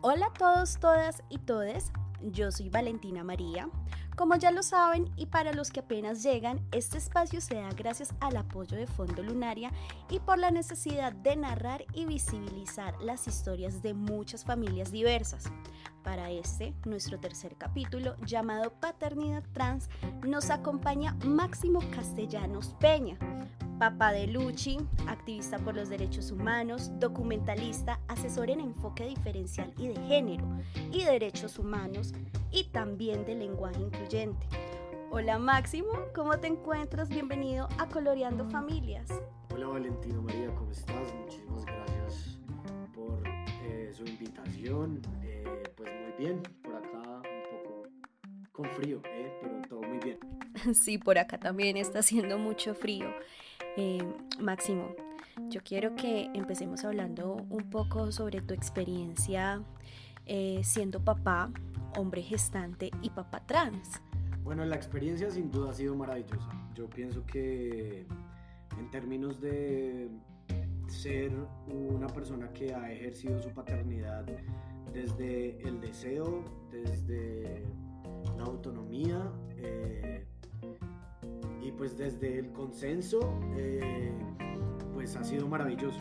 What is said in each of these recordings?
Hola a todos, todas y todes, yo soy Valentina María. Como ya lo saben y para los que apenas llegan, este espacio se da gracias al apoyo de Fondo Lunaria y por la necesidad de narrar y visibilizar las historias de muchas familias diversas. Para nuestro tercer capítulo, llamado Paternidad Trans, nos acompaña Máximo Castellanos Peña, papá de Luchi, activista por los derechos humanos, documentalista, asesor en enfoque diferencial y de género y derechos humanos y también de lenguaje incluyente. Hola Máximo, ¿cómo te encuentras? Bienvenido a Coloreando Familias. Hola Valentina María, ¿cómo estás? Muchísimas gracias por su invitación. Pues muy bien, por acá un poco con frío, pero todo muy bien. Sí, por acá también está haciendo mucho frío. Máximo, yo quiero que empecemos hablando un poco sobre tu experiencia siendo papá, hombre gestante y papá trans. Bueno, la experiencia sin duda ha sido maravillosa. Yo pienso que en términos de ser una persona que ha ejercido su paternidad desde el deseo, desde la autonomía y pues desde el consenso, pues ha sido maravilloso.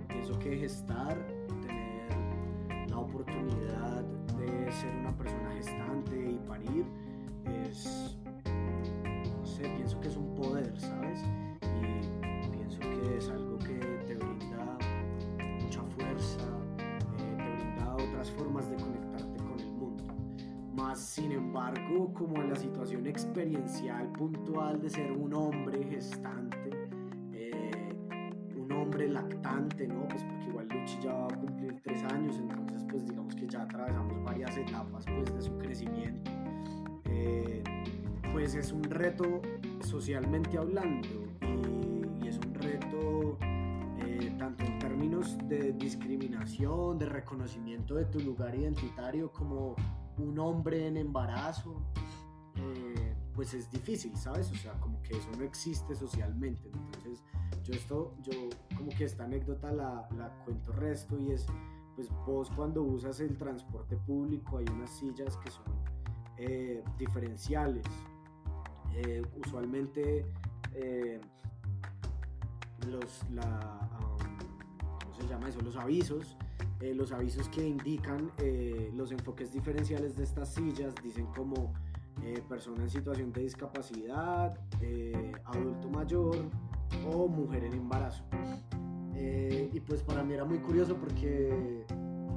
Pienso que gestar, tener la oportunidad de ser una persona gestante y parir no sé, pienso que es un poder, ¿sabes? Y pienso que es algo que te brinda mucha fuerza, te brinda otras formas de conectarte con el mundo. Más sin embargo, como en la situación experiencial puntual de ser un hombre gestante, un hombre lactante, ¿no? Pues porque igual Luchi ya va a cumplir 3 años, entonces pues digamos que ya atravesamos varias etapas pues de su crecimiento. Pues es un reto socialmente hablando y es un reto tanto en términos de discriminación, de reconocimiento de tu lugar identitario como un hombre en embarazo, pues es difícil, ¿sabes? O sea, como que eso no existe socialmente. Entonces yo como que esta anécdota la cuento resto y es, pues vos cuando usas el transporte público hay unas sillas que son diferenciales. Usualmente ¿cómo se llama eso? Los avisos que indican los enfoques diferenciales de estas sillas dicen como persona en situación de discapacidad, adulto mayor o mujer en embarazo. Y pues para mí era muy curioso porque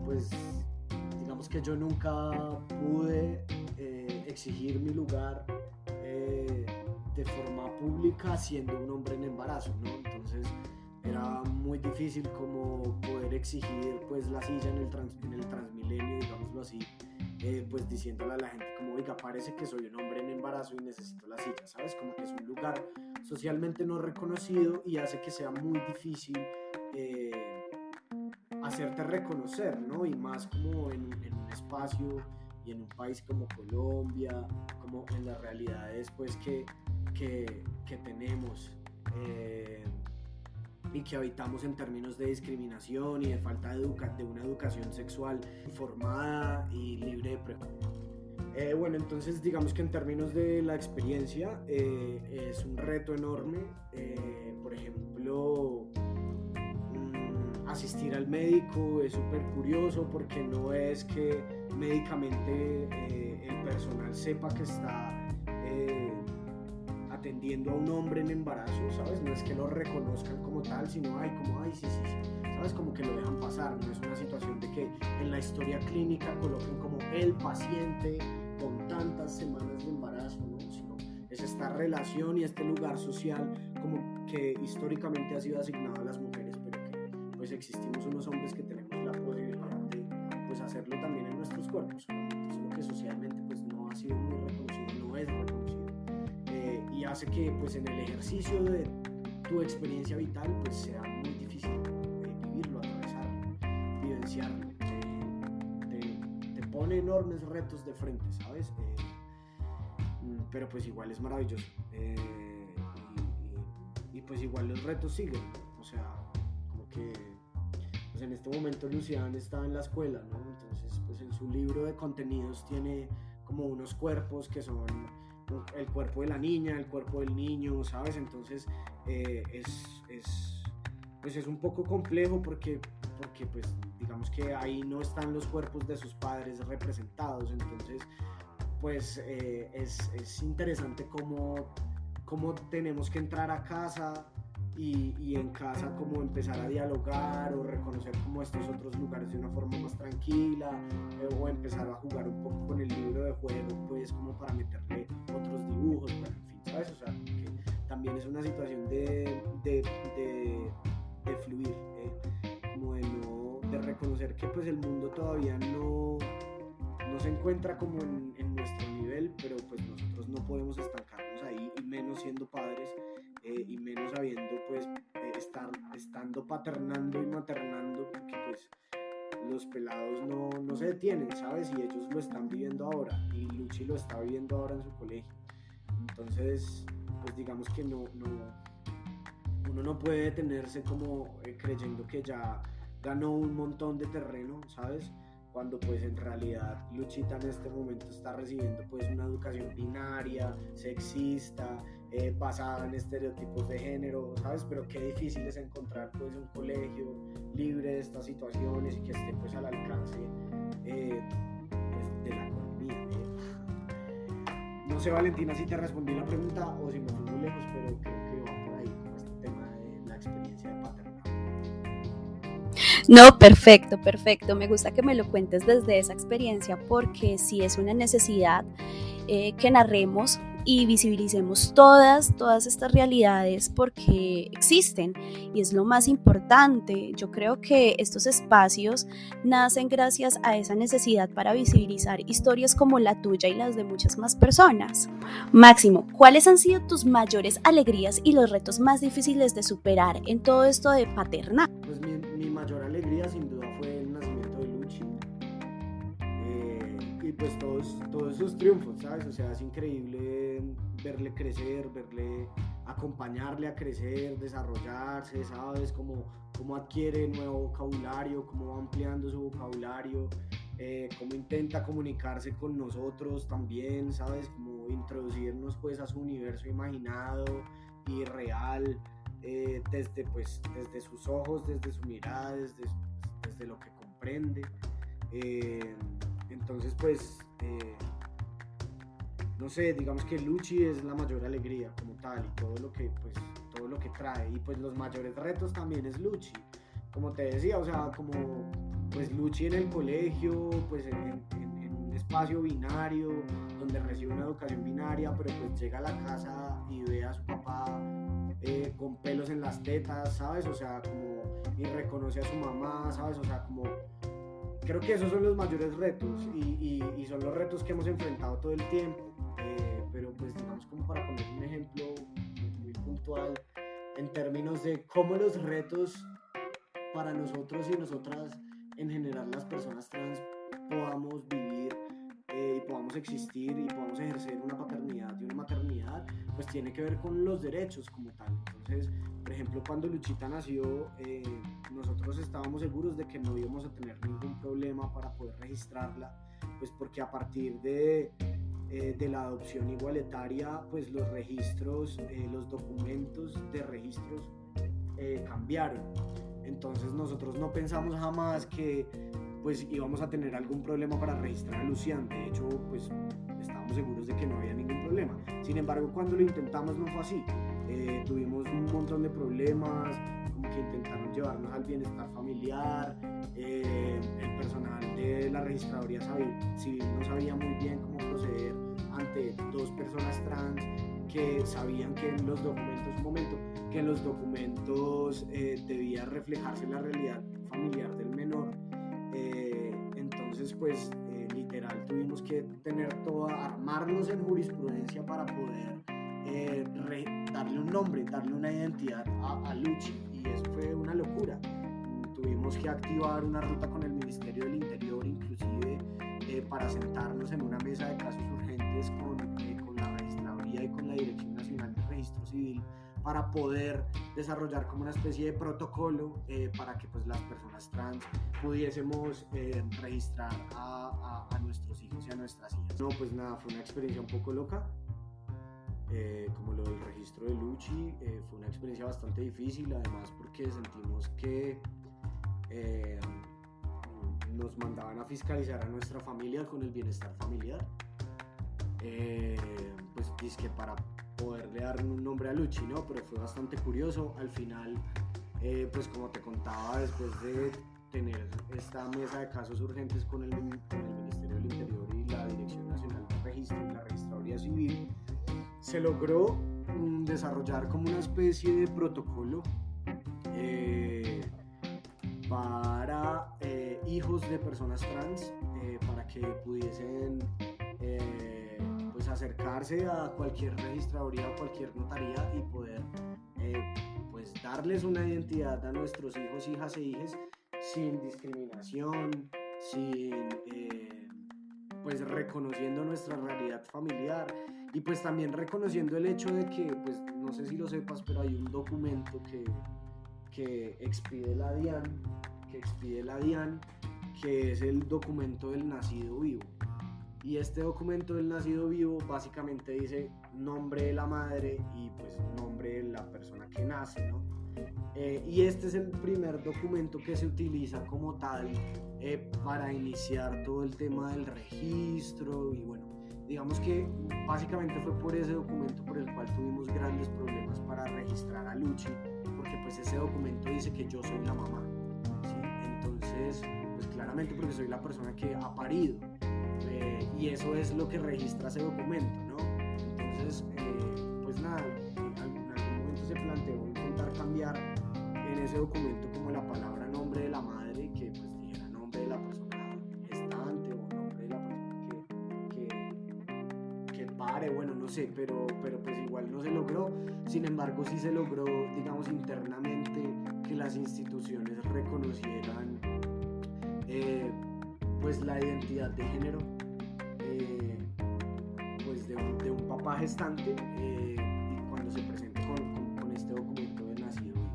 pues digamos que yo nunca pude exigir mi lugar de forma pública siendo un hombre en embarazo, ¿no? Entonces era muy difícil como poder exigir pues la silla en el Transmilenio, digámoslo así, pues diciéndole a la gente como, oiga, parece que soy un hombre en embarazo y necesito la silla, ¿sabes? Como que es un lugar socialmente no reconocido y hace que sea muy difícil hacerte reconocer, ¿no? Y más como en un espacio y en un país como Colombia, como en las realidades pues que tenemos y que habitamos en términos de discriminación y de falta de una educación sexual informada y libre de prejuicios. Bueno, entonces digamos que en términos de la experiencia es un reto enorme. Por ejemplo, asistir al médico es súper curioso porque no es que médicamente el personal sepa que está atendiendo a un hombre en embarazo, ¿sabes? No es que lo reconozcan como tal, sino sí, ¿sabes? Como que lo dejan pasar, no es una situación de que en la historia clínica coloquen como el paciente con tantas semanas de embarazo, ¿no? Sino es esta relación y este lugar social como que históricamente ha sido asignado a las mujeres, pero que pues existimos unos hombres que tenemos la posibilidad de pues hacerlo también en nuestros cuerpos, solo que socialmente pues no ha sido muy reconocido, no es reconocido, y hace que pues en el ejercicio de tu experiencia vital pues sea muy difícil vivirlo, atravesarlo, vivenciarlo. Te pone enormes retos de frente, ¿sabes? Pero pues igual es maravilloso, y pues igual los retos siguen, o sea, como que pues en este momento Lucián está en la escuela, ¿no? Entonces pues en su libro de contenidos tiene como unos cuerpos que son el cuerpo de la niña, el cuerpo del niño, ¿sabes? Entonces pues es un poco complejo porque pues digamos que ahí no están los cuerpos de sus padres representados, entonces pues es interesante cómo tenemos que entrar a casa y en casa como empezar a dialogar o reconocer como estos otros lugares de una forma más tranquila, o empezar a jugar un poco con el libro de juego, pues como para meterle otros dibujos, bueno, en fin, ¿sabes? O sea, que también es una situación de fluir, como de reconocer que pues el mundo todavía no se encuentra como en nuestro nivel, pero pues nosotros no podemos estancarnos ahí, y menos siendo padres, y menos sabiendo pues estando paternando y maternando, porque pues los pelados no se detienen, ¿sabes? Y ellos lo están viviendo ahora, y Luchi lo está viviendo ahora en su colegio. Entonces pues digamos que uno no puede detenerse como creyendo que ya ganó un montón de terreno, ¿sabes? Cuando pues en realidad Luchita en este momento está recibiendo pues una educación binaria, sexista, basada en estereotipos de género, ¿sabes? Pero qué difícil es encontrar pues un colegio libre de estas situaciones y que esté pues al alcance pues, de la economía. No sé, Valentina, si te respondí la pregunta o si me fui muy lejos, pero creo que va por ahí con este tema de la experiencia de paternidad. No, perfecto, perfecto. Me gusta que me lo cuentes desde esa experiencia porque sí es una necesidad que narremos y visibilicemos todas estas realidades porque existen y es lo más importante. Yo creo que estos espacios nacen gracias a esa necesidad para visibilizar historias como la tuya y las de muchas más personas. Máximo, ¿cuáles han sido tus mayores alegrías y los retos más difíciles de superar en todo esto de paternar? Pues mi mayor alegría sin duda fue el nacimiento de Luchi, y pues todos esos triunfos, ¿sabes? O sea, es increíble verle crecer, acompañarle a crecer, desarrollarse, ¿sabes? Cómo adquiere nuevo vocabulario, cómo va ampliando su vocabulario, cómo intenta comunicarse con nosotros también, ¿sabes? Como introducirnos pues a su universo imaginado y real, desde sus ojos, desde su mirada, desde lo que comprende. Entonces pues no sé, digamos que Luchi es la mayor alegría como tal, y todo lo que trae, y pues los mayores retos también es Luchi, como te decía, o sea, como pues Luchi en el colegio, pues en un espacio binario donde recibe una educación binaria, pero pues llega a la casa y ve a su papá con pelos en las tetas, ¿sabes? O sea, como, y reconoce a su mamá, ¿sabes? O sea, como, creo que esos son los mayores retos, y son los retos que hemos enfrentado todo el tiempo, pero pues digamos, como para poner un ejemplo muy puntual, en términos de cómo los retos para nosotros y nosotras, en general las personas trans, podamos vivir y podamos existir y podamos ejercer una paternidad y una maternidad, pues tiene que ver con los derechos como tal. Entonces, por ejemplo, cuando Luchita nació, nosotros estábamos seguros de que no íbamos a tener ningún problema para poder registrarla, pues porque a partir de la adopción igualitaria, pues los registros, los documentos de registros cambiaron. Entonces nosotros no pensamos jamás que pues íbamos a tener algún problema para registrar a Lucián. De hecho, pues estábamos seguros de que no había ningún problema. Sin embargo, cuando lo intentamos no fue así. Tuvimos un montón de problemas, como que intentaron llevarnos al bienestar familiar. El personal de la registraduría civil no sabía muy bien cómo proceder ante dos personas trans que sabían que en los documentos debía reflejarse la realidad familiar del menor. Entonces pues literal tuvimos que armarnos en jurisprudencia para poder darle un nombre, darle una identidad a Luchi, y eso fue una locura. Tuvimos que activar una ruta con el Ministerio del Interior, inclusive para sentarnos en una mesa de casos urgentes con la registraduría y con la Dirección Nacional de Registro Civil, para poder desarrollar como una especie de protocolo para que pues las personas trans pudiésemos registrar a nuestros hijos y a nuestras hijas. No, pues nada, fue una experiencia un poco loca. Como lo del registro de Luchi, fue una experiencia bastante difícil, además porque sentimos que nos mandaban a fiscalizar a nuestra familia con el bienestar familiar, pues dizque para poderle dar un nombre a Luchi, ¿no? Pero fue bastante curioso. Al final, pues como te contaba, después de tener esta mesa de casos urgentes con el Ministerio del Interior y la Dirección Nacional de Registro y la Registraduría Civil, se logró desarrollar como una especie de protocolo para hijos de personas trans, para que pudiesen pues acercarse a cualquier registraduría o cualquier notaría y poder pues darles una identidad a nuestros hijos, hijas e hijes sin discriminación, sin pues reconociendo nuestra realidad familiar y pues también reconociendo el hecho de que, pues no sé si lo sepas, pero hay un documento que expide la DIAN, que es el documento del nacido vivo. Y este documento del nacido vivo básicamente dice nombre de la madre y pues nombre de la persona que nace, ¿no? Y este es el primer documento que se utiliza como tal para iniciar todo el tema del registro y bueno, digamos que básicamente fue por ese documento por el cual tuvimos grandes problemas para registrar a Luchi, porque pues ese documento dice que yo soy la mamá, ¿sí? Entonces, pues claramente porque soy la persona que ha parido, y eso es lo que registra ese documento, ¿no? Entonces, pues nada, en algún momento se planteó intentar cambiar en ese documento como la palabra nombre de la madre, que pues dijera nombre de la persona gestante o nombre de la persona que pare, bueno, no sé, pero pues igual no se logró. Sin embargo, sí se logró, digamos, internamente que las instituciones reconocieran pues la identidad de género pues de un papá gestante y cuando se presente con este documento de nacido vivo.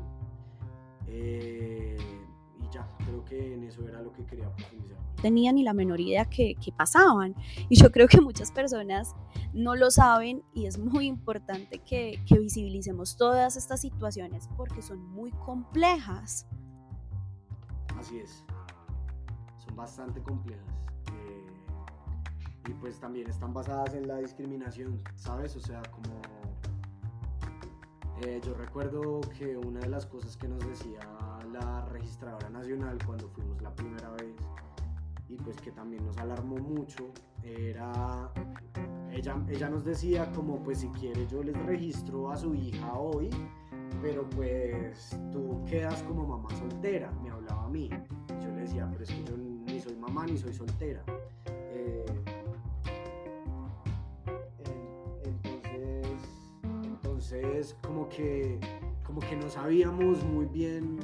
Y ya, creo que en eso era lo que quería profundizar. Tenía ni la menor idea que pasaban y yo creo que muchas personas no lo saben y es muy importante que visibilicemos todas estas situaciones porque son muy complejas. Así es, son bastante complejas y pues también están basadas en la discriminación, ¿sabes? O sea, como yo recuerdo que una de las cosas que nos decía la registradora nacional cuando fuimos la primera vez y pues que también nos alarmó mucho era, ella nos decía como pues si quiere yo les registro a su hija hoy, pero pues tú quedas como mamá soltera, me hablaba a mí. Yo le decía, pero es que yo ni soy mamá ni soy soltera. Entonces como que no sabíamos muy bien,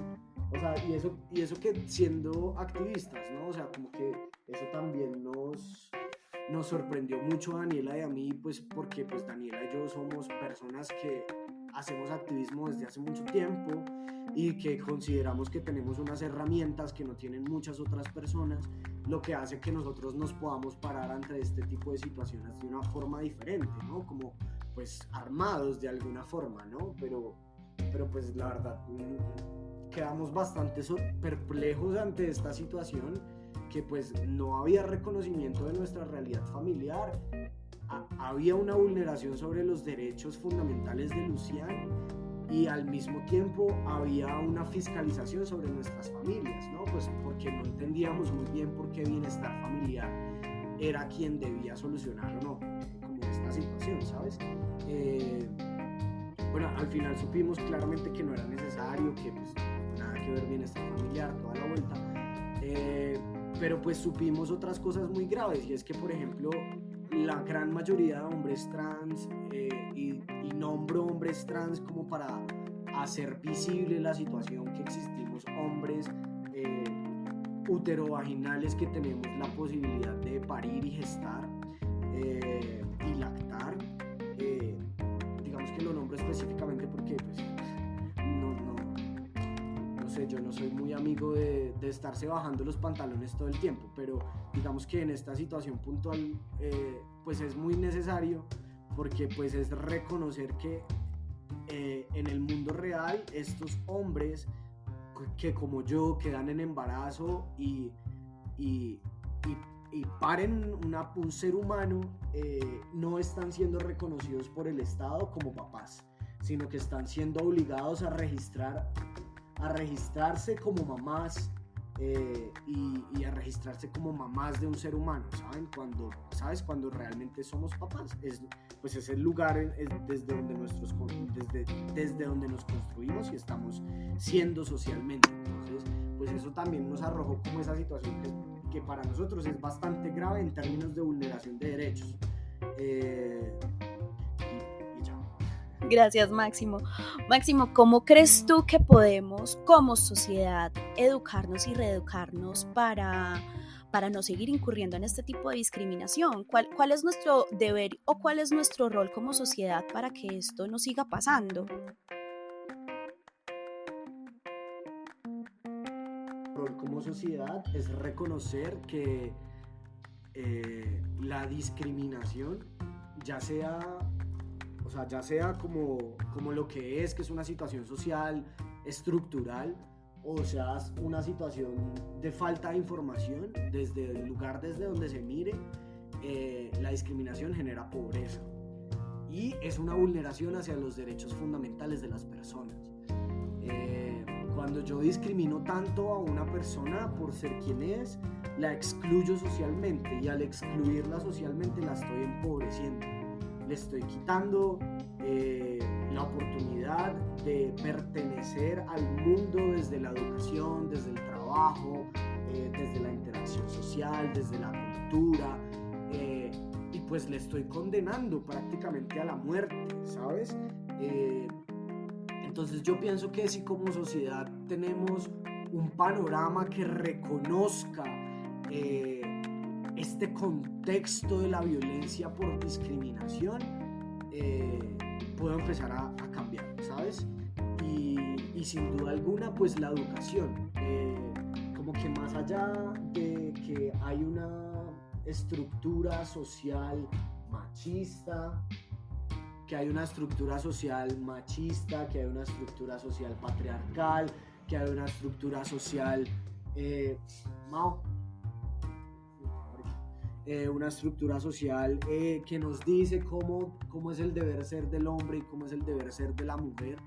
o sea, y eso que siendo activistas, ¿no? O sea, como que eso también nos sorprendió mucho a Daniela y a mí, pues porque pues Daniela y yo somos personas que hacemos activismo desde hace mucho tiempo y que consideramos que tenemos unas herramientas que no tienen muchas otras personas, lo que hace que nosotros nos podamos parar ante este tipo de situaciones de una forma diferente, ¿no? Como pues armados de alguna forma, ¿no? Pero pues la verdad quedamos bastante perplejos ante esta situación, que pues no había reconocimiento de nuestra realidad familiar, había una vulneración sobre los derechos fundamentales de Lucián y al mismo tiempo había una fiscalización sobre nuestras familias, ¿no? Pues porque no entendíamos muy bien por qué bienestar familiar era quien debía solucionar o no como esta situación, ¿sabes? Bueno, al final supimos claramente que no era necesario, que pues nada que ver bienestar familiar, toda la vuelta, pero pues supimos otras cosas muy graves, y es que por ejemplo la gran mayoría de hombres trans, y nombro hombres trans como para hacer visible la situación que existimos hombres uterovaginales que tenemos la posibilidad de parir y gestar y lactar, digamos que lo nombro específicamente porque pues, sé, yo no soy muy amigo de estarse bajando los pantalones todo el tiempo, pero digamos que en esta situación puntual pues es muy necesario, porque pues es reconocer que en el mundo real estos hombres que como yo quedan en embarazo y paren un ser humano, no están siendo reconocidos por el Estado como papás, sino que están siendo obligados a registrarse como mamás, y a registrarse como mamás de un ser humano, cuando realmente somos papás. Pues es el lugar, desde donde nos construimos y estamos siendo socialmente. Entonces, pues eso también nos arrojó como esa situación que para nosotros es bastante grave en términos de vulneración de derechos. Gracias, Máximo. Máximo, ¿cómo crees tú que podemos, como sociedad, educarnos y reeducarnos para no seguir incurriendo en este tipo de discriminación? ¿Cuál es nuestro deber o cuál es nuestro rol como sociedad para que esto no siga pasando? Rol como sociedad es reconocer que la discriminación, ya sea como lo que es una situación social estructural, o sea una situación de falta de información, desde el lugar desde donde se mire, la discriminación genera pobreza y es una vulneración hacia los derechos fundamentales de las personas. Cuando yo discrimino tanto a una persona por ser quien es, la excluyo socialmente, y al excluirla socialmente la estoy empobreciendo. Le estoy quitando la oportunidad de pertenecer al mundo desde la educación, desde el trabajo, desde la interacción social, desde la cultura, y pues le estoy condenando prácticamente a la muerte, ¿sabes? Entonces yo pienso que si como sociedad tenemos un panorama que reconozca este contexto de la violencia por discriminación, puedo empezar a cambiar, ¿sabes? Y sin duda alguna, pues la educación, como que más allá de que hay una estructura social machista, que hay una estructura social patriarcal, que hay una estructura social una estructura social que nos dice cómo es el deber ser del hombre y cómo es el deber ser de la mujer,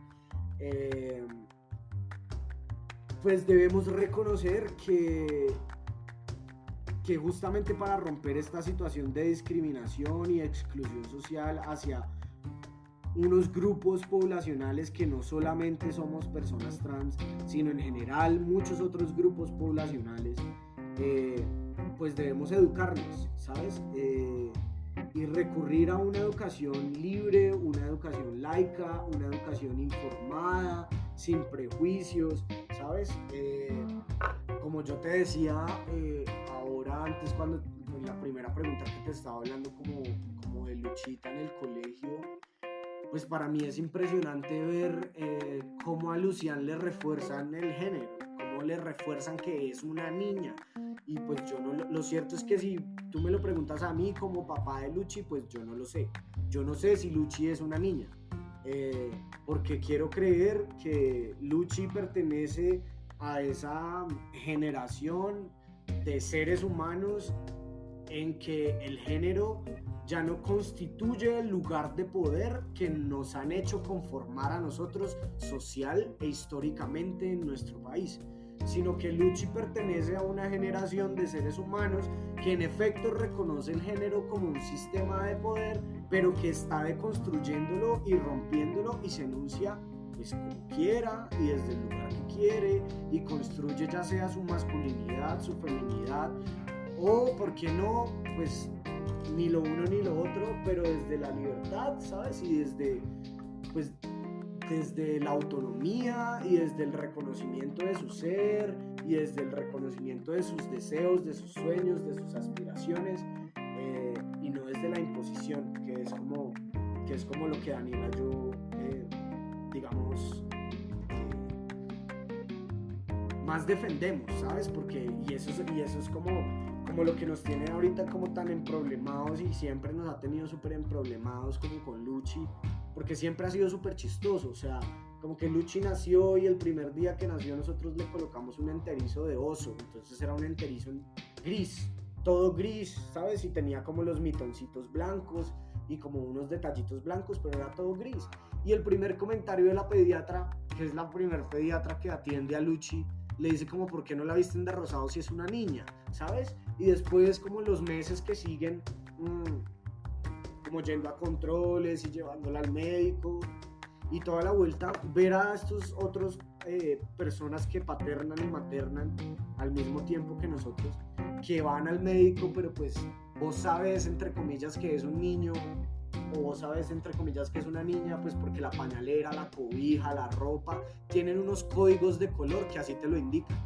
pues debemos reconocer que justamente para romper esta situación de discriminación y exclusión social hacia unos grupos poblacionales que no solamente somos personas trans, sino en general muchos otros grupos poblacionales, pues debemos educarnos, ¿sabes? Y recurrir a una educación libre, una educación laica, una educación informada, sin prejuicios, ¿sabes? Como yo te decía ahora antes, cuando en la primera pregunta que te estaba hablando como de Luchita en el colegio, pues para mí es impresionante ver cómo a Lucian le refuerzan el género, cómo le refuerzan que es una niña. Y pues yo no, lo cierto es que si tú me lo preguntas a mí como papá de Luchi, pues yo no lo sé. Yo no sé si Luchi es una niña, porque quiero creer que Luchi pertenece a esa generación de seres humanos en que el género ya no constituye el lugar de poder que nos han hecho conformar a nosotros social e históricamente en nuestro país, sino que Luchi pertenece a una generación de seres humanos que en efecto reconoce el género como un sistema de poder, pero que está deconstruyéndolo y rompiéndolo y se enuncia pues como quiera y desde el lugar que quiere, y construye ya sea su masculinidad, su feminidad, o por qué no, pues ni lo uno ni lo otro, pero desde la libertad, ¿sabes? Y desde la autonomía y desde el reconocimiento de su ser y desde el reconocimiento de sus deseos, de sus sueños, de sus aspiraciones, y no desde la imposición, que es como lo que Daniela yo digamos más defendemos, ¿sabes? Porque, y eso es como lo que nos tiene ahorita como tan emproblemados, y siempre nos ha tenido súper emproblemados como con Lucci, porque siempre ha sido súper chistoso, o sea, como que Lucci nació y el primer día que nació nosotros le colocamos un enterizo de oso, entonces era un enterizo gris, todo gris, ¿sabes? Y tenía como los mitoncitos blancos y como unos detallitos blancos, pero era todo gris. Y el primer comentario de la pediatra, que es la primer pediatra que atiende a Lucci, le dice como, ¿por qué no la visten de rosado si es una niña? ¿Sabes? Y después como los meses que siguen, como yendo a controles y llevándola al médico y toda la vuelta, ver a estos otros personas que paternan y maternan al mismo tiempo que nosotros, que van al médico, pero pues vos sabes entre comillas que es un niño, o vos sabes entre comillas que es una niña, pues porque la pañalera, la cobija, la ropa tienen unos códigos de color que así te lo indican,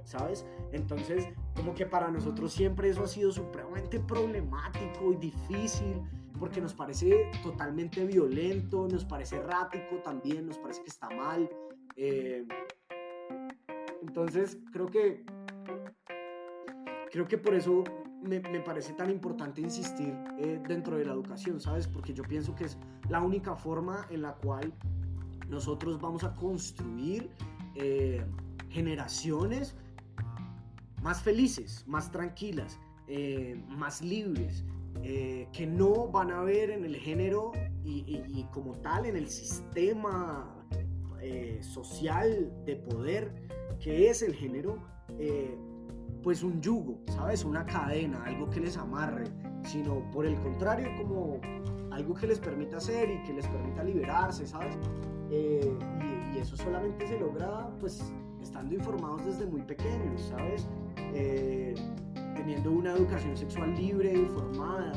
¿sabes? Entonces como que para nosotros siempre eso ha sido supremamente problemático y difícil, porque nos parece totalmente violento, nos parece errático también, nos parece que está mal. Entonces creo que por eso me parece tan importante insistir dentro de la educación, ¿sabes? Porque yo pienso que es la única forma en la cual nosotros vamos a construir generaciones más felices, más tranquilas, más libres, que no van a ver en el género y como tal en el sistema social de poder que es el género, pues un yugo, ¿sabes? Una cadena, algo que les amarre, sino por el contrario, como algo que les permita hacer y que les permita liberarse, ¿sabes? Y eso solamente se logra, pues, estando informados desde muy pequeños, ¿sabes? Teniendo una educación sexual libre e informada.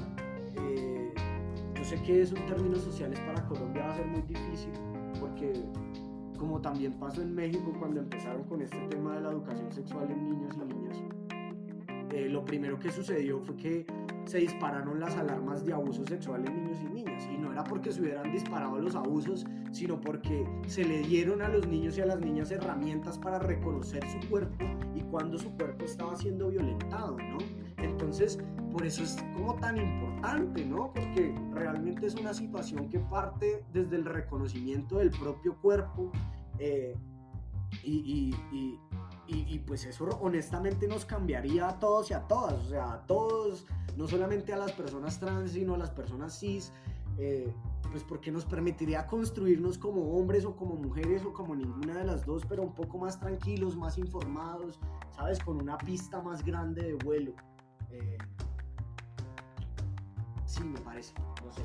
Yo sé que eso en términos sociales para Colombia va a ser muy difícil, porque como también pasó en México cuando empezaron con este tema de la educación sexual en niños y niñas, lo primero que sucedió fue que se dispararon las alarmas de abuso sexual en niños y niñas, y no era porque se hubieran disparado los abusos, sino porque se le dieron a los niños y a las niñas herramientas para reconocer su cuerpo y cuando su cuerpo estaba siendo violentado, ¿no? Entonces, por eso es como tan importante, ¿no? Porque realmente es una situación que parte desde el reconocimiento del propio cuerpo, y pues eso honestamente nos cambiaría a todos y a todas, o sea, a todos, no solamente a las personas trans, sino a las personas cis, pues porque nos permitiría construirnos como hombres o como mujeres o como ninguna de las dos, pero un poco más tranquilos, más informados, ¿sabes? Con una pista más grande de vuelo. Sí, me parece, no sé.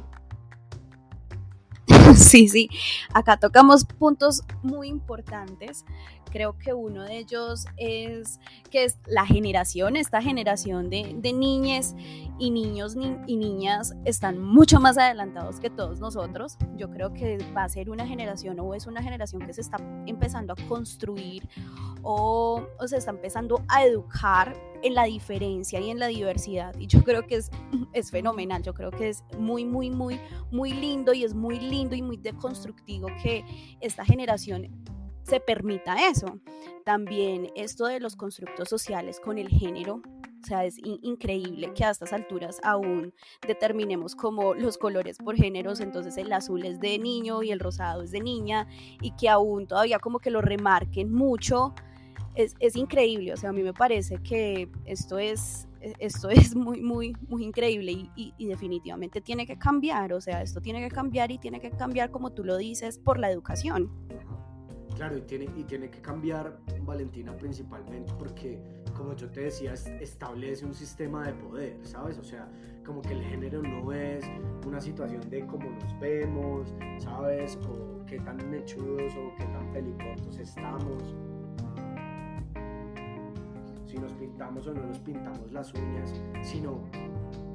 Sí, acá tocamos puntos muy importantes. Creo que uno de ellos es que es esta generación de niñas y niños y niñas están mucho más adelantados que todos nosotros. Yo creo que va a ser una generación, o es una generación que se está empezando a construir o se está empezando a educar en la diferencia y en la diversidad, y yo creo que es fenomenal. Yo creo que es muy lindo, y es muy lindo y muy deconstructivo que esta generación se permita eso. También esto de los constructos sociales con el género, o sea, es increíble que a estas alturas aún determinemos como los colores por géneros, entonces el azul es de niño y el rosado es de niña, y que aún todavía como que lo remarquen mucho. Es increíble, o sea, a mí me parece que esto es muy increíble, y definitivamente tiene que cambiar, o sea, esto tiene que cambiar, y tiene que cambiar, como tú lo dices, por la educación. Claro, y tiene que cambiar, Valentina, principalmente porque, como yo te decía, establece un sistema de poder, ¿sabes? O sea, como que el género no es una situación de cómo nos vemos, ¿sabes? O qué tan mechudos o qué tan pelicortos estamos, si nos pintamos o no nos pintamos las uñas, sino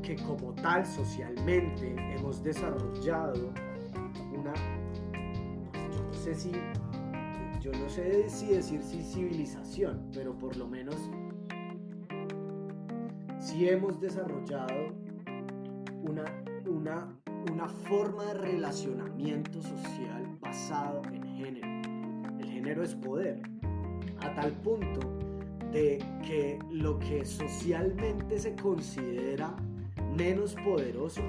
que como tal socialmente hemos desarrollado una, yo no sé si decir civilización, pero por lo menos sí hemos desarrollado una forma de relacionamiento social basado en género. El género es poder. a tal punto de que lo que socialmente se considera menos poderoso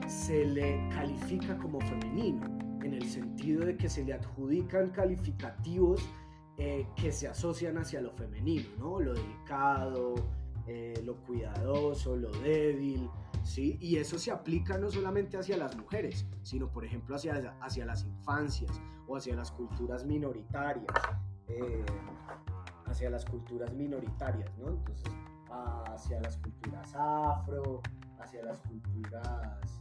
se le califica como femenino, en el sentido de que se le adjudican calificativos que se asocian hacia lo femenino, ¿no? Lo delicado, lo cuidadoso, lo débil, ¿sí? Y eso se aplica no solamente hacia las mujeres, sino por ejemplo hacia las infancias o hacia las culturas minoritarias, ¿no? Entonces, hacia las culturas afro, hacia las culturas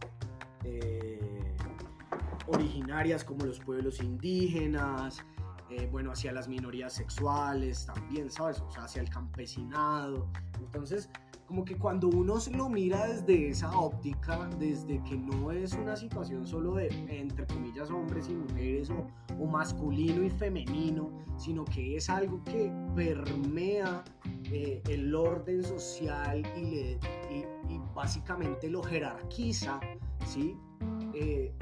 originarias como los pueblos indígenas, bueno, hacia las minorías sexuales también, ¿sabes? O sea, hacia el campesinado. Entonces, como que cuando uno lo mira desde esa óptica, desde que no es una situación solo de, entre comillas, hombres y mujeres o masculino y femenino, sino que es algo que permea el orden social y básicamente lo jerarquiza, ¿sí?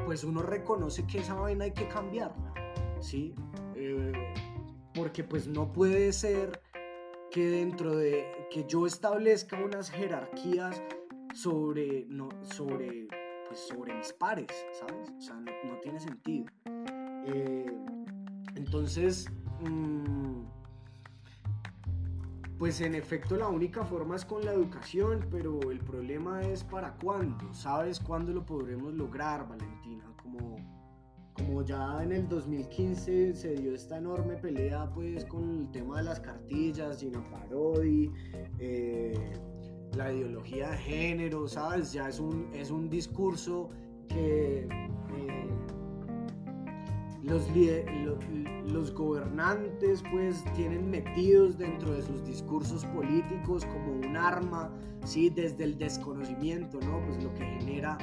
Pues uno reconoce que esa vaina hay que cambiarla, ¿sí? Porque pues no puede ser que dentro de que yo establezca unas jerarquías sobre mis pares, ¿sabes? O sea, no tiene sentido. Entonces, pues en efecto la única forma es con la educación, pero el problema es para cuándo, ¿sabes? ¿Cuándo lo podremos lograr, Valentina? Como ya en el 2015 se dio esta enorme pelea pues con el tema de las cartillas, Gina Parodi, la ideología de género, ¿sabes? Ya es un discurso que los gobernantes pues tienen metidos dentro de sus discursos políticos como un arma, ¿sí? Desde el desconocimiento, ¿no? Pues lo que genera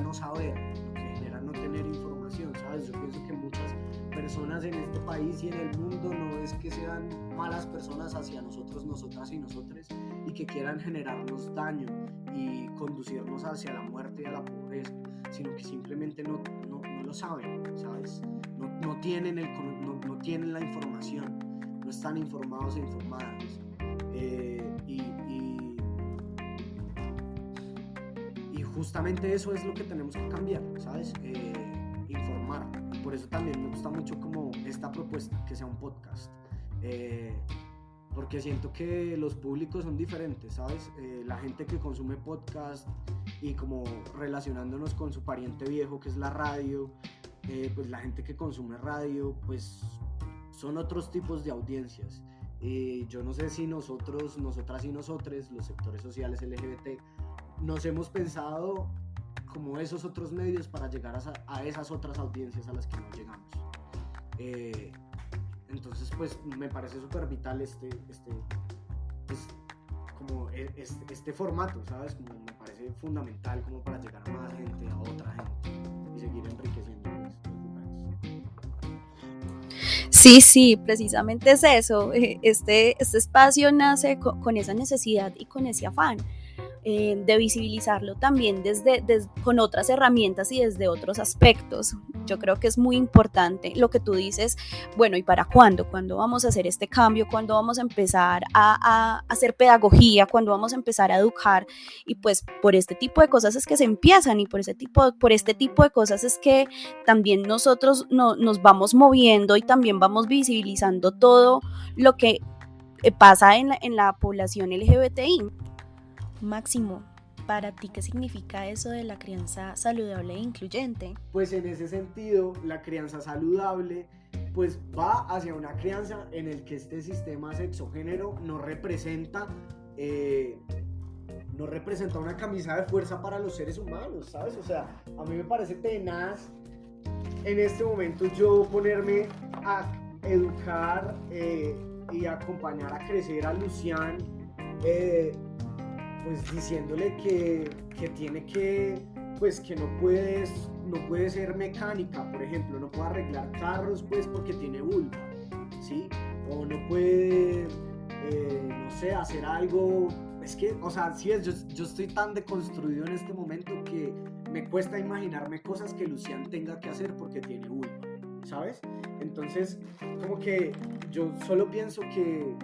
no saber, lo que genera no tener información, ¿sabes? Yo pienso que muchas personas en este país y en el mundo no es que sean malas personas hacia nosotros, nosotras y nosotres, y que quieran generarnos daño y conducirnos hacia la muerte y a la pobreza, sino que simplemente no lo saben, ¿sabes? No tienen la información, no están informados e informadas. Y justamente eso es lo que tenemos que cambiar, ¿sabes? Informar. Por eso también me gusta mucho como esta propuesta, que sea un podcast. Porque siento que los públicos son diferentes, ¿sabes? La gente que consume podcast y como relacionándonos con su pariente viejo que es la radio, pues la gente que consume radio pues son otros tipos de audiencias. Yo no sé si nosotros, nosotras y nosotres, los sectores sociales LGBT, nos hemos pensado como esos otros medios para llegar a esas otras audiencias a las que no llegamos. Entonces pues me parece súper vital este formato, ¿sabes? Como me parece fundamental como para llegar a más gente, a otra gente y seguir enriqueciendo los lugares. Sí, precisamente es eso. Este espacio nace con esa necesidad y con ese afán de visibilizarlo también con otras herramientas y desde otros aspectos. Yo creo que es muy importante lo que tú dices, bueno, ¿y para cuándo? ¿Cuándo vamos a hacer este cambio? ¿Cuándo vamos a empezar a hacer pedagogía? ¿Cuándo vamos a empezar a educar? Y pues por este tipo de cosas es que se empiezan y por este tipo de cosas es que también nosotros nos vamos moviendo y también vamos visibilizando todo lo que pasa en la población LGBTI. Máximo, para ti, ¿qué significa eso de la crianza saludable e incluyente? Pues en ese sentido, la crianza saludable pues va hacia una crianza en el que este sistema sexogénero no representa una camisa de fuerza para los seres humanos, ¿sabes? O sea, a mí me parece tenaz en este momento yo ponerme a educar y acompañar a crecer a Lucian, pues diciéndole que tiene que, pues que no puede ser mecánica, por ejemplo, no puede arreglar carros pues porque tiene vulva, ¿sí? O no puede, no sé, hacer algo, es que, o sea, sí es, yo estoy tan deconstruido en este momento que me cuesta imaginarme cosas que Lucian tenga que hacer porque tiene vulva, ¿sabes? Entonces, como que yo solo pienso que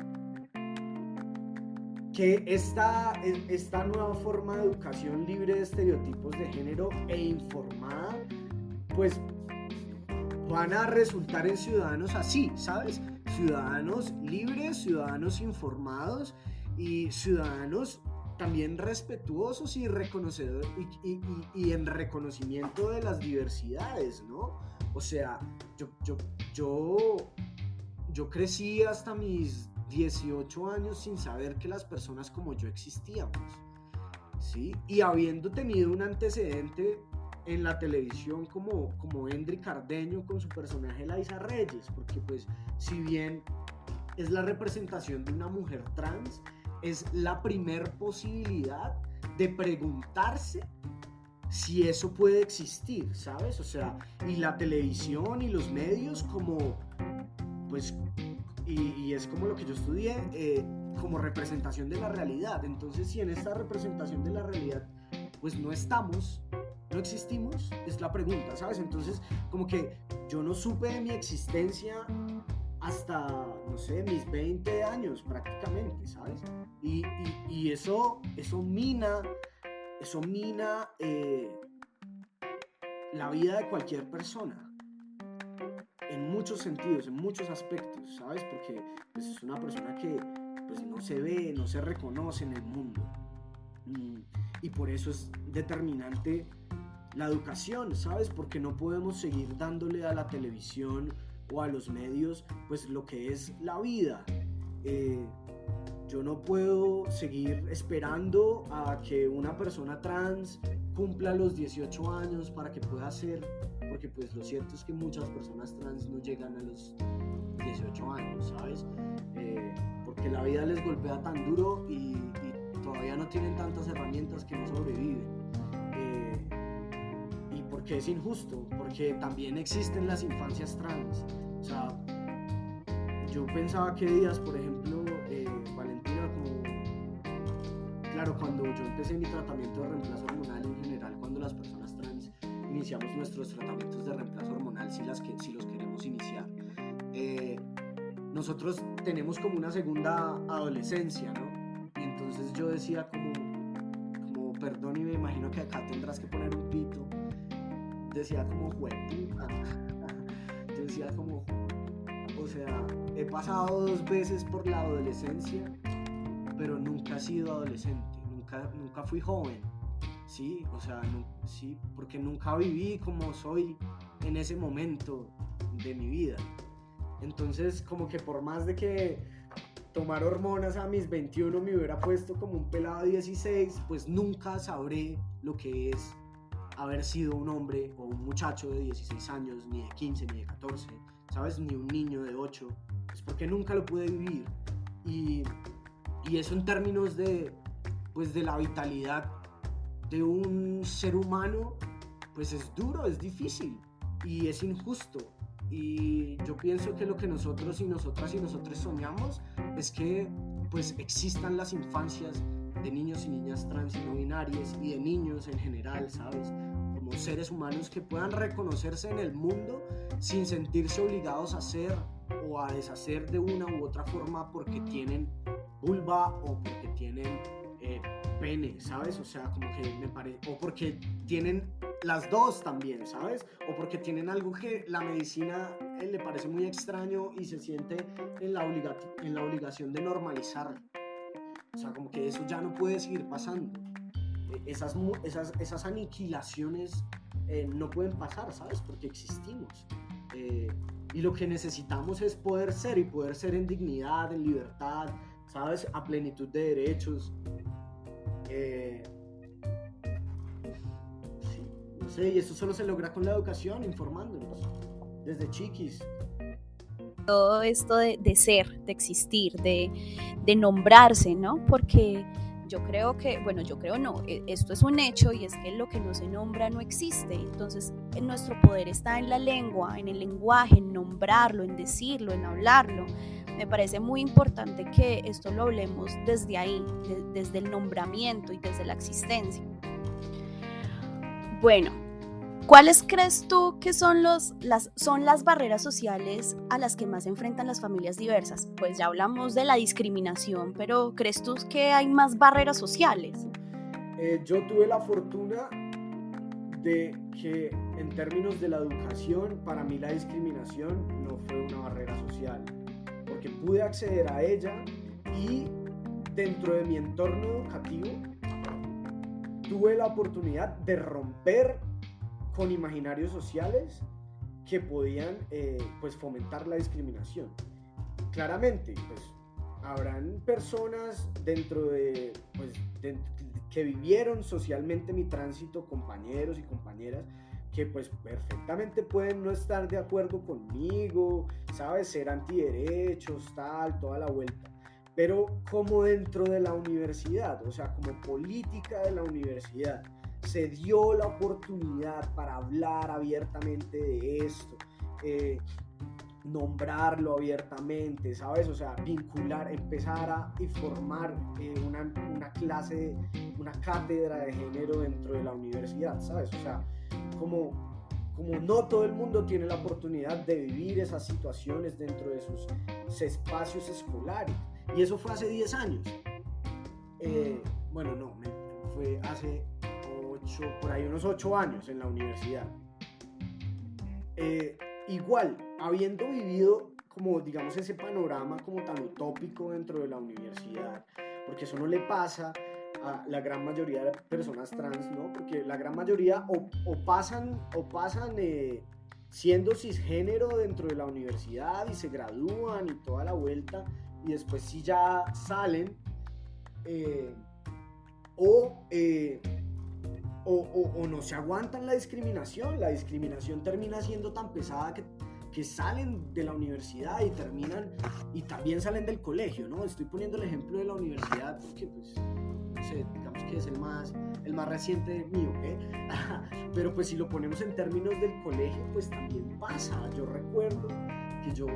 esta nueva forma de educación libre de estereotipos de género e informada, pues van a resultar en ciudadanos así, ¿sabes? Ciudadanos libres, ciudadanos informados y ciudadanos también respetuosos y reconocedores y en reconocimiento de las diversidades, ¿no? O sea, yo crecí hasta mis 18 años sin saber que las personas como yo existíamos, ¿sí? Y habiendo tenido un antecedente en la televisión como Endry Cardeño con su personaje Laisa Reyes, porque pues si bien es la representación de una mujer trans, es la primer posibilidad de preguntarse si eso puede existir, ¿sabes? O sea, y la televisión y los medios como, pues, y es como lo que yo estudié, como representación de la realidad. Entonces, si en esta representación de la realidad, pues no estamos, no existimos, es la pregunta, ¿sabes? Entonces, como que yo no supe de mi existencia hasta, no sé, mis 20 años prácticamente, ¿sabes? Y eso mina la vida de cualquier persona, en muchos sentidos, en muchos aspectos, ¿sabes? Porque pues, es una persona que pues, no se ve, no se reconoce en el mundo. Y por eso es determinante la educación, ¿sabes? Porque no podemos seguir dándole a la televisión o a los medios pues lo que es la vida. Yo no puedo seguir esperando a que una persona trans cumpla los 18 años para que pueda ser, porque pues lo cierto es que muchas personas trans no llegan a los 18 años, ¿sabes? Porque la vida les golpea tan duro y todavía no tienen tantas herramientas que no sobreviven. Y porque es injusto, porque también existen las infancias trans. O sea, yo pensaba que días, por ejemplo, Valentina, como claro, cuando yo empecé mi tratamiento de reemplazo hormonal en general, cuando las personas trans iniciamos nuestros tratamientos de reemplazo hormonal, si los queremos iniciar, nosotros tenemos como una segunda adolescencia, ¿no? Y entonces yo decía como perdón, y me imagino que acá tendrás que poner un pito, decía como jueputa, yo decía como, o sea, he pasado 2 veces por la adolescencia, pero nunca he sido adolescente, nunca fui joven, ¿sí? O sea, sí, porque nunca viví como soy en ese momento de mi vida. Entonces, como que por más de que tomar hormonas a mis 21 me hubiera puesto como un pelado de 16, pues nunca sabré lo que es haber sido un hombre o un muchacho de 16 años, ni de 15, ni de 14, ¿sabes? Ni un niño de 8, pues porque nunca lo pude vivir. Y eso en términos de la vitalidad de un ser humano, pues es duro, es difícil y es injusto. Y yo pienso que lo que nosotros y nosotras y nosotros soñamos es que pues existan las infancias de niños y niñas trans y no binarias y de niños en general, ¿sabes? Como seres humanos que puedan reconocerse en el mundo sin sentirse obligados a ser o a deshacer de una u otra forma porque tienen vulva o porque tienen pene, ¿sabes? O sea, como que me parece, o porque tienen las dos también, ¿sabes? O porque tienen algo que la medicina le parece muy extraño y se siente en la obligación de normalizarlo. O sea, como que eso ya no puede seguir pasando. Esas aniquilaciones no pueden pasar, ¿sabes? Porque existimos. Y lo que necesitamos es poder ser, y poder ser en dignidad, en libertad, ¿sabes? A plenitud de derechos. Sí, no sé, y eso solo se logra con la educación, informándonos desde chiquis. Todo esto de ser, de existir, de nombrarse, ¿no? Porque yo creo que, bueno, yo creo no, esto es un hecho y es que lo que no se nombra no existe. Entonces, nuestro poder está en la lengua, en el lenguaje, en nombrarlo, en decirlo, en hablarlo. Me parece muy importante que esto lo hablemos desde ahí, desde el nombramiento y desde la existencia. Bueno, ¿Cuáles crees tú que son las barreras sociales a las que más se enfrentan las familias diversas? Pues ya hablamos de la discriminación, pero ¿crees tú que hay más barreras sociales? Yo tuve la fortuna de que en términos de la educación, para mí la discriminación no fue una barrera social, porque pude acceder a ella y dentro de mi entorno educativo tuve la oportunidad de romper con imaginarios sociales que podían pues fomentar la discriminación. Claramente, pues habrán personas dentro de, pues, que vivieron socialmente mi tránsito, compañeros y compañeras, que pues perfectamente pueden no estar de acuerdo conmigo, ¿sabes? Ser antiderechos, tal, toda la vuelta. Pero como dentro de la universidad, o sea, como política de la universidad, se dio la oportunidad para hablar abiertamente de esto, nombrarlo abiertamente, ¿sabes? O sea, vincular, empezar a formar una clase, una cátedra de género dentro de la universidad, ¿sabes? O sea, como no todo el mundo tiene la oportunidad de vivir esas situaciones dentro de sus espacios escolares. Y eso fue hace 10 años. Bueno, no, fue hace por ahí unos 8 años en la universidad. Igual, habiendo vivido como digamos ese panorama como tan utópico dentro de la universidad, porque eso no le pasa a la gran mayoría de personas trans, ¿no? Porque la gran mayoría o pasan siendo cisgénero dentro de la universidad y se gradúan y toda la vuelta, y después sí ya salen o no se aguantan la discriminación termina siendo tan pesada que salen de la universidad y terminan, y también salen del colegio, ¿no? Estoy poniendo el ejemplo de la universidad porque, pues, no sé, digamos que es el más reciente mío, ¿eh? Pero pues si lo ponemos en términos del colegio, pues también pasa. Yo recuerdo que yo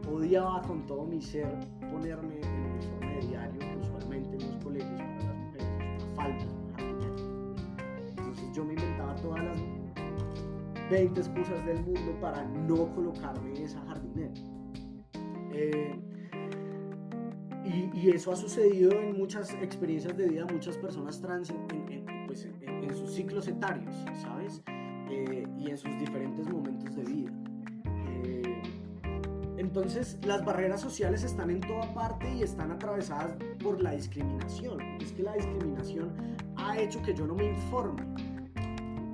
odiaba con todo mi ser ponerme el uniforme de diario, que usualmente en los colegios para las mujeres es una falda. Entonces yo me inventaba todas las 20 excusas del mundo para no colocarme esa jardinera. Y eso ha sucedido en muchas experiencias de vida, muchas personas trans en sus ciclos etarios, ¿sabes? Y en sus diferentes momentos de vida. Entonces las barreras sociales están en toda parte y están atravesadas por la discriminación. Es que la discriminación ha hecho que yo no me informe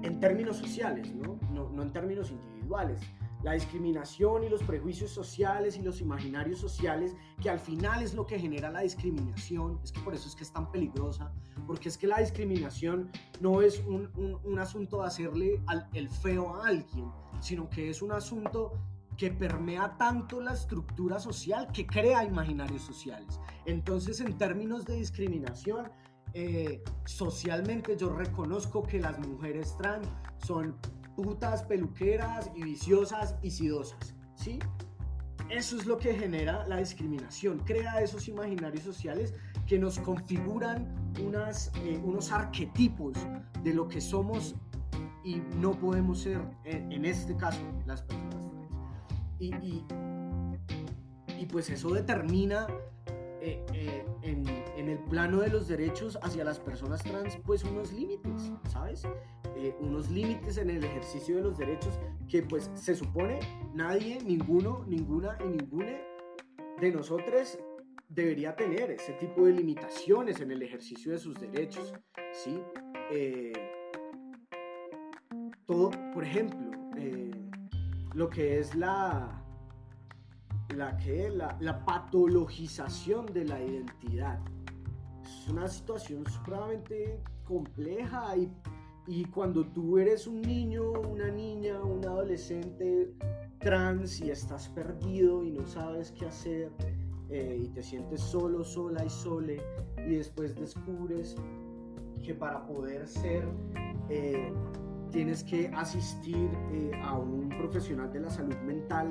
en términos sociales, ¿no? No en términos individuales. La discriminación y los prejuicios sociales y los imaginarios sociales, que al final es lo que genera la discriminación. Es que por eso es que es tan peligrosa, porque es que la discriminación no es un asunto de hacerle el feo a alguien, sino que es un asunto que permea tanto la estructura social que crea imaginarios sociales. Entonces, en términos de discriminación, socialmente yo reconozco que las mujeres trans son putas, peluqueras y viciosas y sidosas, ¿sí? Eso es lo que genera la discriminación, crea esos imaginarios sociales que nos configuran unos arquetipos de lo que somos y no podemos ser, en este caso, las personas trans. Y pues eso determina en el plano de los derechos hacia las personas trans, pues unos límites, ¿sabes? Unos límites en el ejercicio de los derechos que pues se supone nadie, ninguno, ninguna y ninguna de nosotros debería tener ese tipo de limitaciones en el ejercicio de sus derechos, ¿sí? Todo, por ejemplo, lo que es la patologización de la identidad. Es una situación supremamente compleja y cuando tú eres un niño, una niña, un adolescente trans y estás perdido y no sabes qué hacer y te sientes solo, sola y sole, y después descubres que para poder ser tienes que asistir a un profesional de la salud mental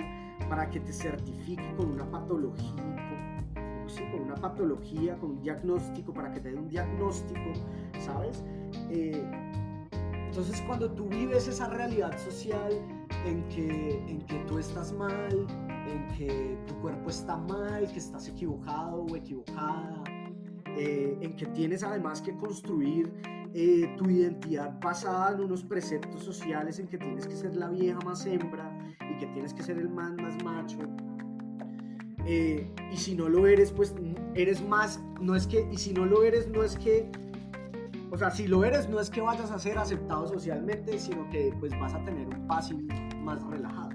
para que te certifique con una patología, con un diagnóstico, para que te dé un diagnóstico, ¿sabes? entonces cuando tú vives esa realidad social en que tú estás mal, en que tu cuerpo está mal, que estás equivocado o equivocada, en que tienes además que construir tu identidad basada en unos preceptos sociales, en que tienes que ser la vieja más hembra y que tienes que ser el man más macho, y si no lo eres, pues eres más, no es que, y si no lo eres, no es que, o sea, si lo eres, no es que vayas a ser aceptado socialmente, sino que pues vas a tener un passing más relajado.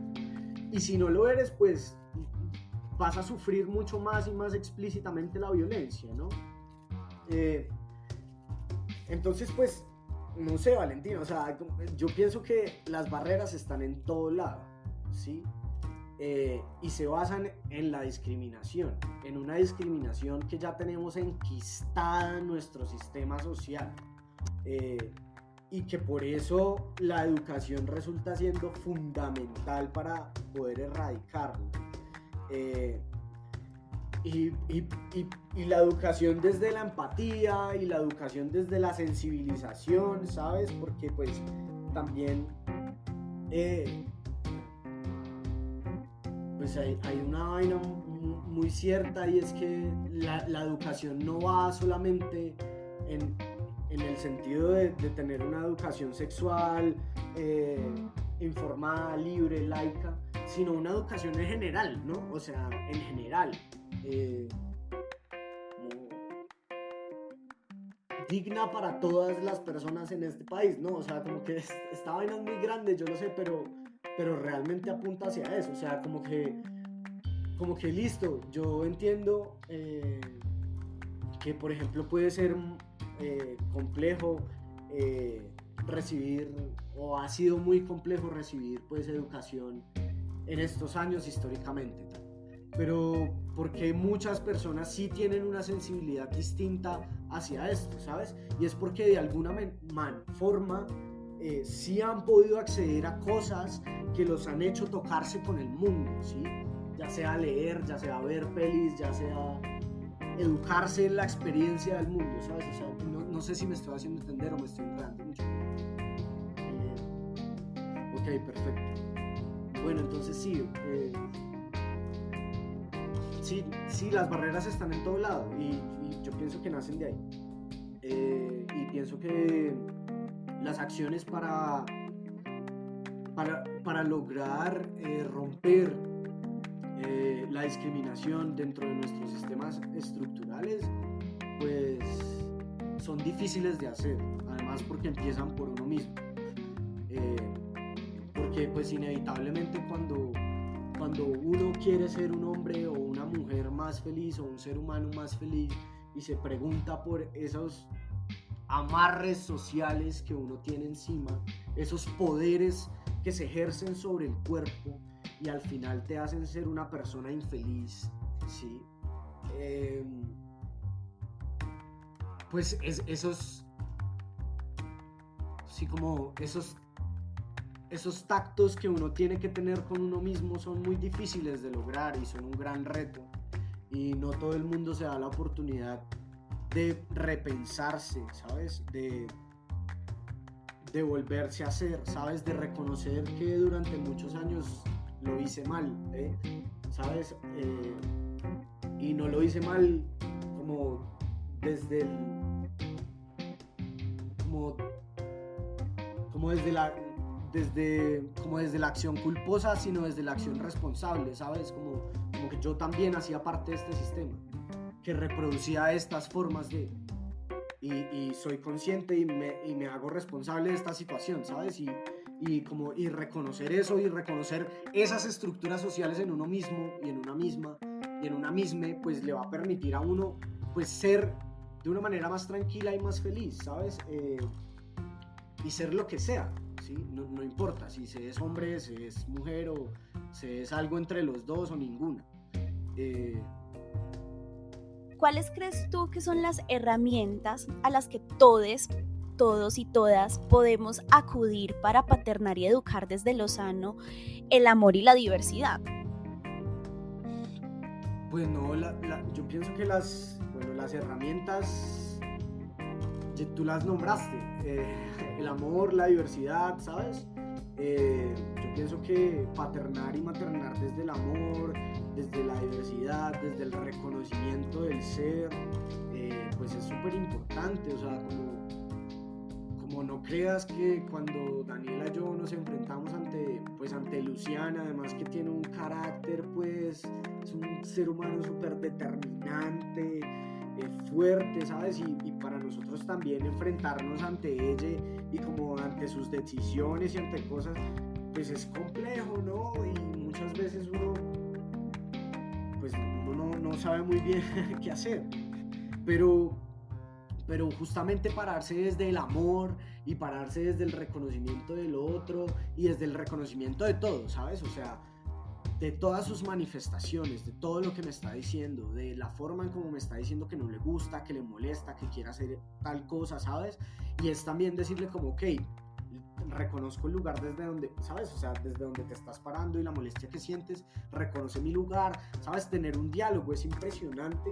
Y si no lo eres, pues vas a sufrir mucho más y más explícitamente la violencia, ¿no? Entonces, pues, no sé, Valentina, o sea, yo pienso que las barreras están en todo lado, ¿sí? Y se basan en la discriminación, en una discriminación que ya tenemos enquistada en nuestro sistema social, y que por eso la educación resulta siendo fundamental para poder erradicarlo. Y la educación desde la empatía y la educación desde la sensibilización, ¿sabes? Porque pues también pues hay una vaina muy cierta, y es que la educación no va solamente en el sentido de tener una educación sexual informada, libre, laica, sino una educación en general, ¿no? O sea, en general. Digna para todas las personas en este país, ¿no? O sea, como que esta vaina es muy grande, yo lo sé, pero realmente apunta hacia eso. O sea, como que listo, yo entiendo que, por ejemplo, puede ser complejo recibir, o ha sido muy complejo recibir, pues, educación en estos años históricamente, pero porque muchas personas sí tienen una sensibilidad distinta hacia esto, ¿sabes? Y es porque de alguna forma sí han podido acceder a cosas que los han hecho tocarse con el mundo, ¿sí? Ya sea leer, ya sea ver pelis, ya sea educarse en la experiencia del mundo, ¿sabes? O sea, no sé si me estoy haciendo entender o me estoy enredando mucho. Ok, perfecto. Bueno, entonces sí, sí, las barreras están en todo lado, y yo pienso que nacen de ahí. Y pienso que las acciones para lograr romper la discriminación dentro de nuestros sistemas estructurales, pues son difíciles de hacer, además porque empiezan por uno mismo, porque pues inevitablemente cuando uno quiere ser un hombre o una mujer más feliz, o un ser humano más feliz, y se pregunta por esos amarres sociales que uno tiene encima, esos poderes que se ejercen sobre el cuerpo y al final te hacen ser una persona infeliz, ¿sí? Pues esos tactos que uno tiene que tener con uno mismo son muy difíciles de lograr y son un gran reto, y no todo el mundo se da la oportunidad de repensarse, ¿sabes? De volverse a hacer, ¿sabes? De reconocer que durante muchos años lo hice mal, ¿sabes? Y no lo hice mal como desde desde la acción culposa, sino desde la acción responsable, ¿sabes? Como que yo también hacía parte de este sistema que reproducía estas formas de, y soy consciente y me hago responsable de esta situación, ¿sabes? Y reconocer eso, y reconocer esas estructuras sociales en uno mismo y en una misma y en una misma, pues le va a permitir a uno pues ser de una manera más tranquila y más feliz, ¿sabes? Y ser lo que sea, ¿sí? No importa si se es hombre, se es mujer, o se es algo entre los dos, o ninguna. ¿Cuáles crees tú que son las herramientas a las que todos y todas podemos acudir para paternar y educar desde lo sano el amor y la diversidad? Pues no, yo pienso que las herramientas tú las nombraste, el amor, la diversidad, ¿sabes? Yo pienso que paternar y maternar desde el amor, desde la diversidad, desde el reconocimiento del ser, pues es súper importante. O sea, como no creas que cuando Daniela y yo nos enfrentamos ante Luciana, además que tiene un carácter, pues es un ser humano súper determinante, fuerte, ¿sabes? Y para nosotros también enfrentarnos ante ella y como ante sus decisiones y ante cosas, pues es complejo, ¿no? Y muchas veces uno no sabe muy bien qué hacer, pero justamente pararse desde el amor y pararse desde el reconocimiento del otro y desde el reconocimiento de todo, ¿sabes? O sea, de todas sus manifestaciones, de todo lo que me está diciendo, de la forma en cómo me está diciendo que no le gusta, que le molesta, que quiere hacer tal cosa, ¿sabes? Y es también decirle como, ok, reconozco el lugar desde donde, ¿sabes? O sea, desde donde te estás parando y la molestia que sientes, reconoce mi lugar, ¿sabes? Tener un diálogo es impresionante.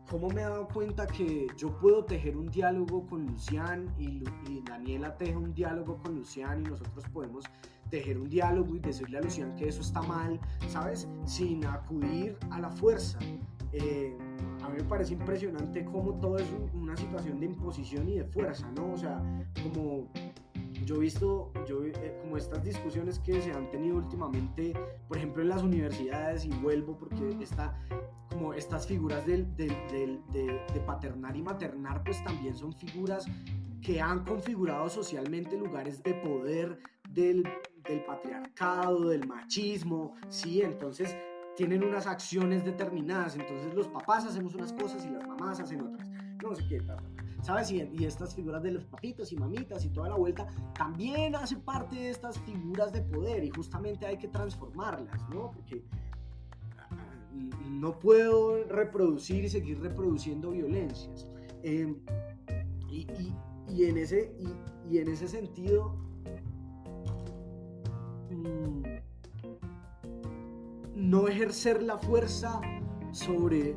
¿Cómo me he dado cuenta que yo puedo tejer un diálogo con Lucian y Daniela teje un diálogo con Lucian y nosotros podemos tejer un diálogo y decirle a Lucian que eso está mal, ¿sabes? Sin acudir a la fuerza. A mí me parece impresionante cómo todo es una situación de imposición y de fuerza, ¿no? O sea, como yo he visto como estas discusiones que se han tenido últimamente, por ejemplo en las universidades, y vuelvo porque como estas figuras de paternar y maternar, pues también son figuras que han configurado socialmente lugares de poder del patriarcado, del machismo, ¿sí? Entonces tienen unas acciones determinadas, entonces los papás hacemos unas cosas y las mamás hacen otras, no sé qué, ¿sabes? Y estas figuras de los papitos y mamitas y toda la vuelta también hace parte de estas figuras de poder y justamente hay que transformarlas, ¿no? Porque no puedo reproducir y seguir reproduciendo violencias. Y en ese sentido, no ejercer la fuerza sobre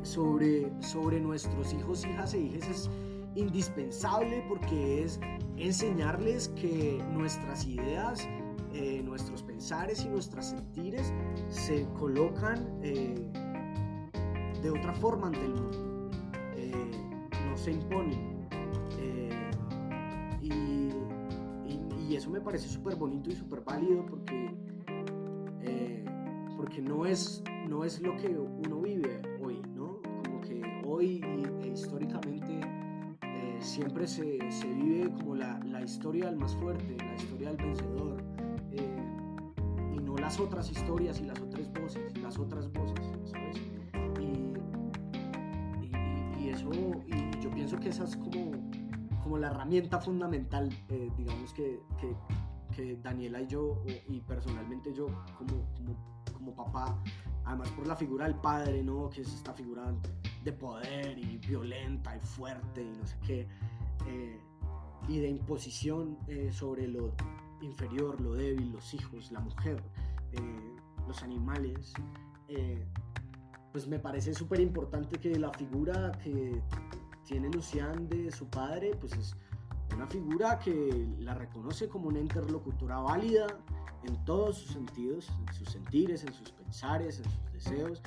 nuestros hijos, hijas e hijas es indispensable, porque es enseñarles que nuestras ideas, nuestros pensares y nuestros sentires se colocan de otra forma ante el mundo, no se imponen, y eso me parece súper bonito y súper válido porque no es lo que uno vive hoy, ¿no? Como que hoy e históricamente siempre se vive como la historia del más fuerte, la historia del vencedor, y no las otras historias y las otras voces, ¿sabes? Y eso, y yo pienso que esa es como la herramienta fundamental, digamos que Daniela y yo, y personalmente yo como papá, además por la figura del padre, ¿no? Que es esta figura de poder y violenta y fuerte y no sé qué, y de imposición sobre lo inferior, lo débil, los hijos, la mujer, los animales, pues me parece súper importante que la figura que tiene Lucian de su padre, pues es una figura que la reconoce como una interlocutora válida en todos sus sentidos, en sus sentires, en sus pensares, en sus deseos,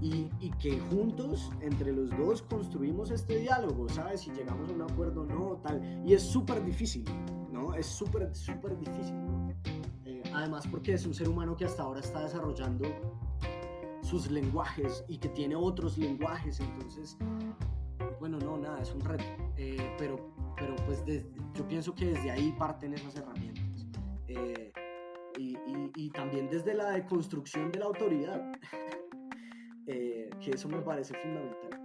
y que juntos, entre los dos, construimos este diálogo, ¿sabes? Y llegamos a un acuerdo, no, tal, y es súper difícil, ¿no? Es súper difícil, ¿no? Además porque es un ser humano que hasta ahora está desarrollando sus lenguajes y que tiene otros lenguajes, entonces, bueno, no, nada, es un reto, pero pues yo pienso que desde ahí parten esas herramientas, y también desde la deconstrucción de la autoridad, que eso me parece fundamental.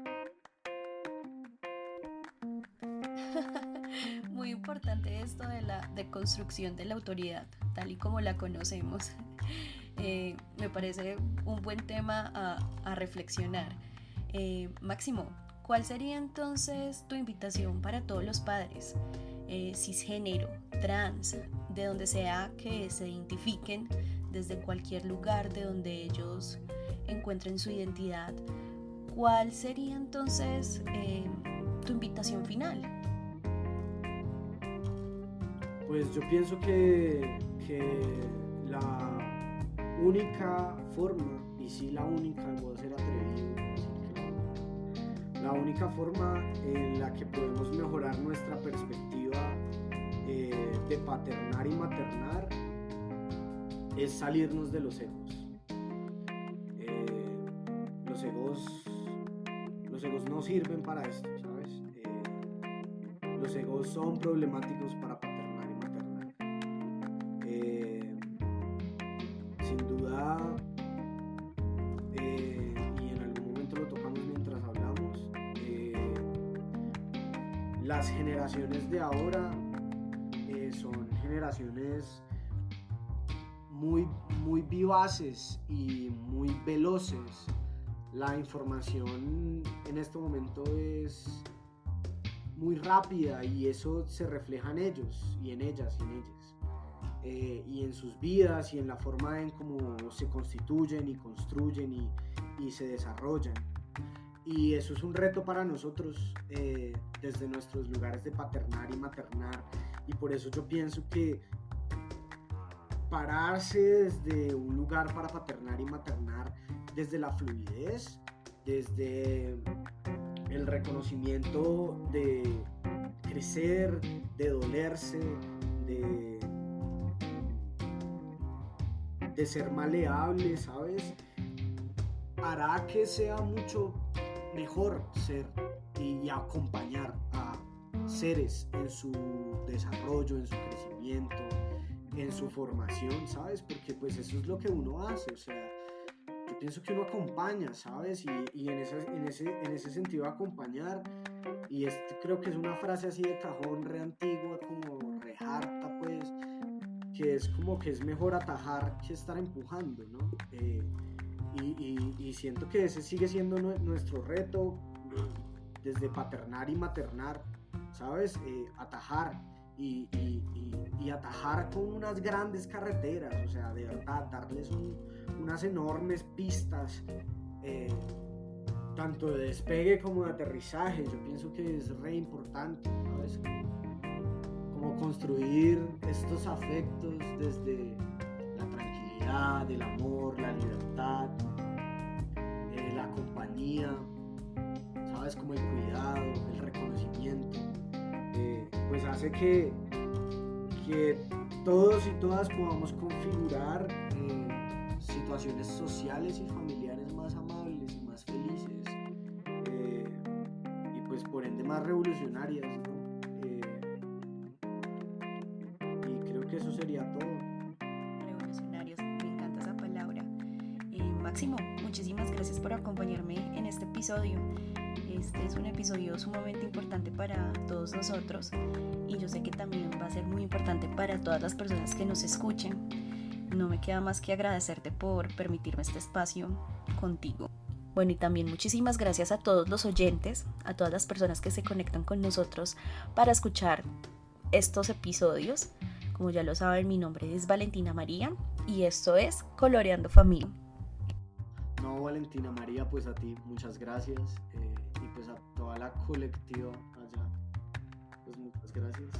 Muy importante esto de la deconstrucción de la autoridad, tal y como la conocemos. Me parece un buen tema a reflexionar. Máximo, ¿cuál sería entonces tu invitación para todos los padres, cisgénero, trans, de donde sea que se identifiquen, desde cualquier lugar de donde ellos encuentren su identidad? ¿Cuál sería entonces tu invitación final? Pues yo pienso que la única forma, y sí la única, voy a ser atrevido, así que la única forma en la que podemos mejorar nuestra perspectiva de paternar y maternar es salirnos de los egos. Los egos no sirven para esto, ¿sabes? Los egos son problemáticos para paternar y maternar. Sin duda, y en algún momento lo tocamos mientras hablamos, las generaciones de ahora son generaciones muy vivaces y muy veloces. La información en este momento es muy rápida y eso se refleja en ellos y en ellas y en sus vidas y en la forma en cómo se constituyen y construyen y se desarrollan. Y eso es un reto para nosotros desde nuestros lugares de paternar y maternar, y por eso yo pienso que pararse desde un lugar para paternar y maternar, desde la fluidez, desde el reconocimiento de crecer, de dolerse, de ser maleable, ¿sabes? Hará que sea mucho mejor ser y acompañar a seres en su desarrollo, en su crecimiento, en su formación, ¿sabes? Porque pues eso es lo que uno hace, o sea, yo pienso que uno acompaña, ¿sabes? Y en ese sentido acompañar, y creo que es una frase así de cajón, re antigua, como re harta, pues, que es como que es mejor atajar que estar empujando, ¿no? Y siento que ese sigue siendo nuestro reto desde paternar y maternar, ¿sabes? Atajar y atajar con unas grandes carreteras, o sea, de verdad, darles unas enormes pistas, tanto de despegue como de aterrizaje. Yo pienso que es re importante, ¿sabes? Como construir estos afectos desde la tranquilidad, el amor, la libertad, la compañía, ¿sabes? Como el cuidado, el reconocimiento, pues hace que todos y todas podamos configurar situaciones sociales y familiares más amables y más felices, y pues por ende más revolucionarias, ¿no? Y creo que eso sería todo. Revolucionarios, me encanta esa palabra. Máximo, muchísimas gracias por acompañarme en este episodio. Este es un episodio sumamente importante para todos nosotros y yo sé que también va a ser muy importante para todas las personas que nos escuchen. No me queda más que agradecerte por permitirme este espacio contigo. Bueno, y también muchísimas gracias a todos los oyentes, a todas las personas que se conectan con nosotros para escuchar estos episodios. Como ya lo saben, mi nombre es Valentina María y esto es Coloreando Familia. No, Valentina María, pues a ti muchas gracias, y pues a toda la colectiva allá, pues muchas gracias.